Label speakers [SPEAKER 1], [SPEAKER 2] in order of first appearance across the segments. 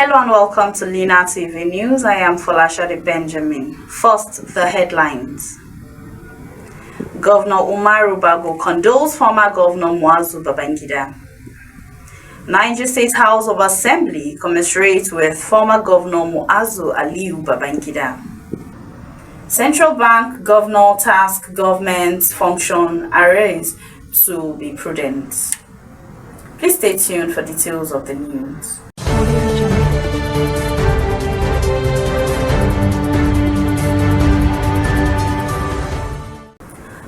[SPEAKER 1] Hello and welcome to LINATV News. I am Folashade Benjamin. First, the headlines. Governor Umaru BAGO condoles former Governor Muazu Babangida. Niger State House of Assembly commiserates with former Governor Muazu Aliyu Babangida. Central Bank Governor task government function arrays to be prudent. Please stay tuned for details of the news.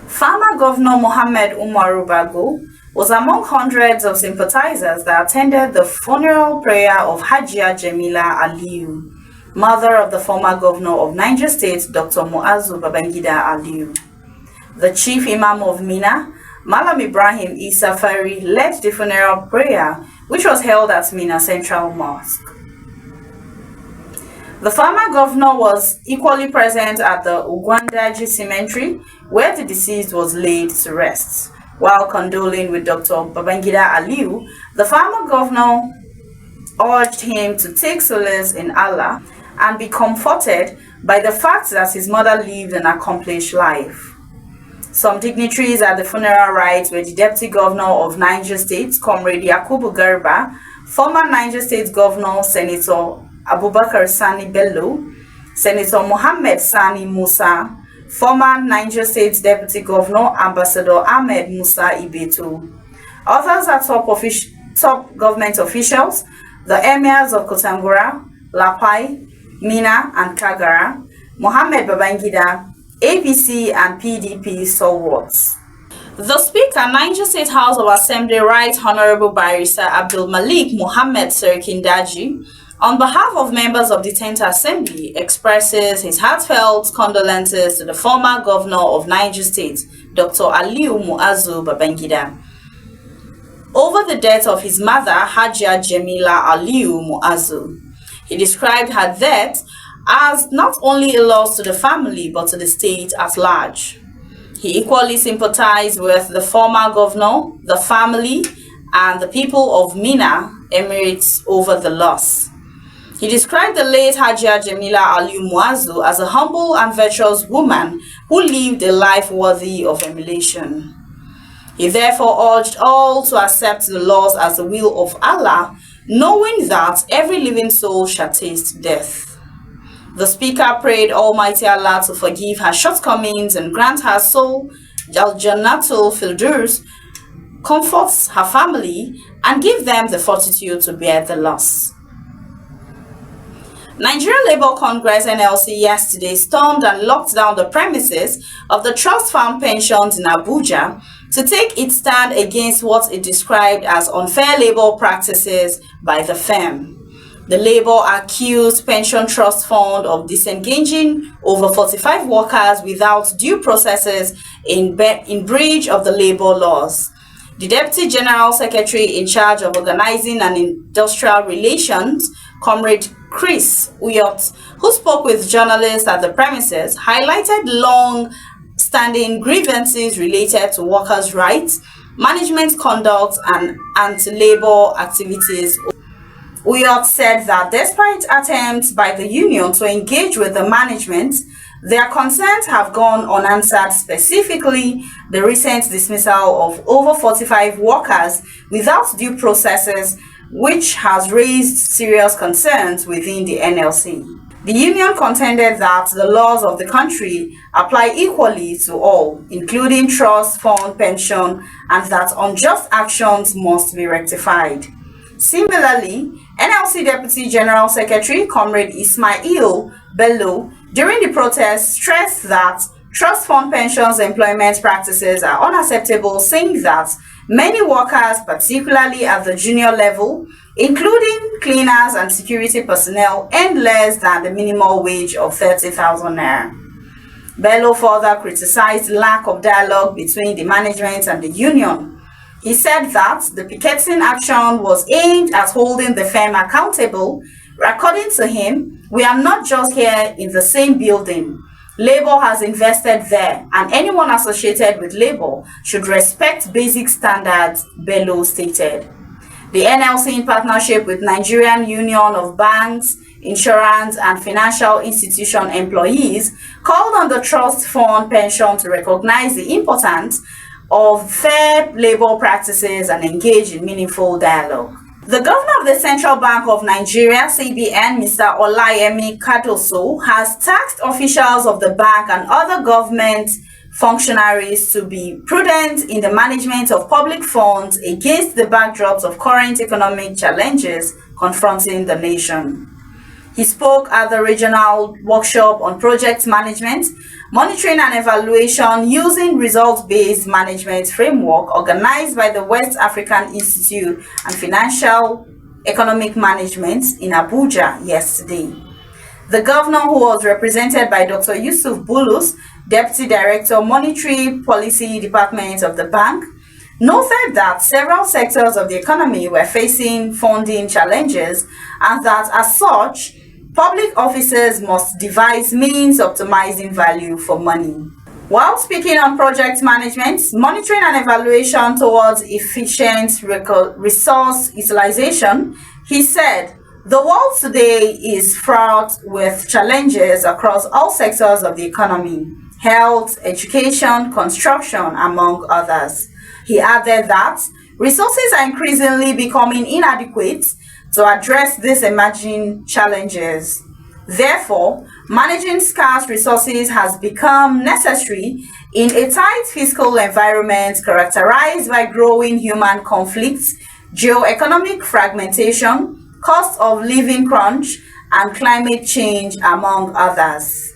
[SPEAKER 1] Former Governor Mohammed Umaru BAGO was among hundreds of sympathizers that attended the funeral prayer of Hajia Jamila Aliyu, mother of the former governor of Niger State, Dr. Muazu Babangida Aliyu. The chief imam of Mina, Malam Ibrahim Isa Fari, led the funeral prayer, which was held at Mina Central Mosque. The former governor was equally present at the Ugwandaji Cemetery, where the deceased was laid to rest. While condoling with Dr. Babangida Aliyu, the former governor urged him to take solace in Allah and be comforted by the fact that his mother lived an accomplished life. Some dignitaries at the funeral rites were the Deputy Governor of Niger State, Comrade Yakubu Garba, former Niger State Governor, Senator Abubakar Sani Bello, Senator Mohammed Sani Musa, former Niger State Deputy Governor, Ambassador Ahmed Musa Ibeto. Others are top government officials, the emirs of Kotangora, Lapai, Mina, and Kagara, Mohammed Babangida, APC and PDP stalwarts. The Speaker, Niger State House of Assembly, Right Honorable Barrister Abdul Malik Mohammed Serikindaji, on behalf of members of the 10th Assembly, expresses his heartfelt condolences to the former governor of Niger State, Dr. Aliyu Muazu Babangida, over the death of his mother, Hajia Jamila Aliyu Muazu. He described her death as not only a loss to the family but to the state at large. He equally sympathized with the former governor, the family, and the people of Mina Emirates over the loss. He described the late Hajia Jamila Aliyu Muazu as a humble and virtuous woman who lived a life worthy of emulation. He therefore urged all to accept the loss as the will of Allah, knowing that every living soul shall taste death. The Speaker prayed Almighty Allah to forgive her shortcomings and grant her soul Al-Jannatul Firdaus, comforts her family, and give them the fortitude to bear the loss. Nigeria Labour Congress (NLC) yesterday stormed and locked down the premises of the Trust Fund Pensions in Abuja to take its stand against what it described as unfair labor practices by the firm. The Labour accused Pension Trust Fund of disengaging over 45 workers without due processes in breach of the labor laws. The Deputy General Secretary in charge of Organizing and Industrial Relations, Comrade Chris Uyot, who spoke with journalists at the premises, highlighted long-standing grievances related to workers' rights, management conduct, and anti-labor activities. Uyot said that despite attempts by the union to engage with the management, their concerns have gone unanswered, specifically the recent dismissal of over 45 workers without due processes, which has raised serious concerns within the NLC. The union contended that the laws of the country apply equally to all, including trust fund pension, and that unjust actions must be rectified. Similarly, NLC Deputy General Secretary Comrade Ismail Bello, during the protest, stressed that trust fund pensions employment practices are unacceptable, saying that many workers, particularly at the junior level, including cleaners and security personnel, earn less than the minimum wage of 30,000 naira. Bello further criticized lack of dialogue between the management and the union. He said that the picketing action was aimed at holding the firm accountable. According to him, we are not just here in the same building. Labour has invested there, and anyone associated with Labour should respect basic standards, Bello stated. The NLC, in partnership with Nigerian Union of Banks, Insurance and Financial Institution Employees, called on the Trust Fund Pension to recognize the importance of fair labor practices and engage in meaningful dialogue. The governor of the Central Bank of Nigeria, CBN, Mr. Olayemi Kadoso, has tasked officials of the bank and other government functionaries to be prudent in the management of public funds against the backdrops of current economic challenges confronting the nation. He spoke at the regional workshop on project management, monitoring and evaluation using results-based management framework organized by the West African Institute and Financial Economic Management in Abuja yesterday. The governor, who was represented by Dr. Yusuf Bulus, Deputy Director, Monetary Policy Department of the bank, noted that several sectors of the economy were facing funding challenges and that, as such, public officers must devise means optimizing value for money. While speaking on project management, monitoring and evaluation towards efficient resource utilization, he said, "The world today is fraught with challenges across all sectors of the economy: health, education, construction, among others." He added that resources are increasingly becoming inadequate to address these emerging challenges. Therefore, managing scarce resources has become necessary in a tight fiscal environment characterized by growing human conflicts, geo-economic fragmentation, cost of living crunch, and climate change, among others.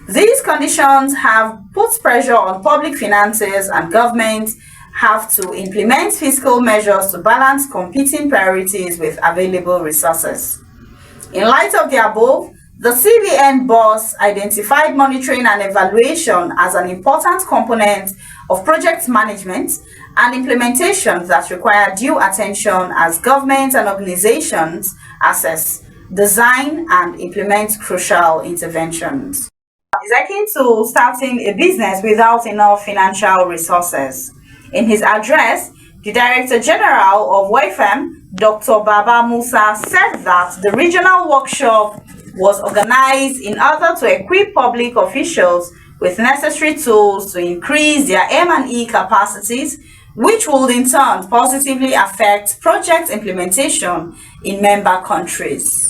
[SPEAKER 1] These conditions have put pressure on public finances, and governments have to implement fiscal measures to balance competing priorities with available resources. In light of the above, the CBN boss identified monitoring and evaluation as an important component of project management and implementation that require due attention as governments and organizations assess, design, and implement crucial interventions. It's akin to starting a business without enough financial resources. In his address, the Director General of WAFM, Dr. Baba Musa, said that the regional workshop was organized in order to equip public officials with necessary tools to increase their M&E capacities, which would in turn positively affect project implementation in member countries.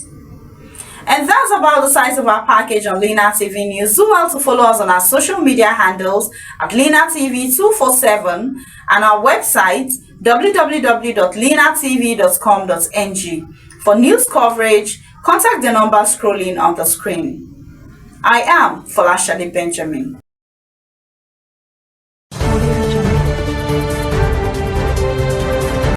[SPEAKER 1] And that's about the size of our package on LINATV News. Do well to follow us on our social media handles at LINATV247 and our website www.linatv.com.ng. For news coverage, contact the number scrolling on the screen. I am Folashade Benjamin.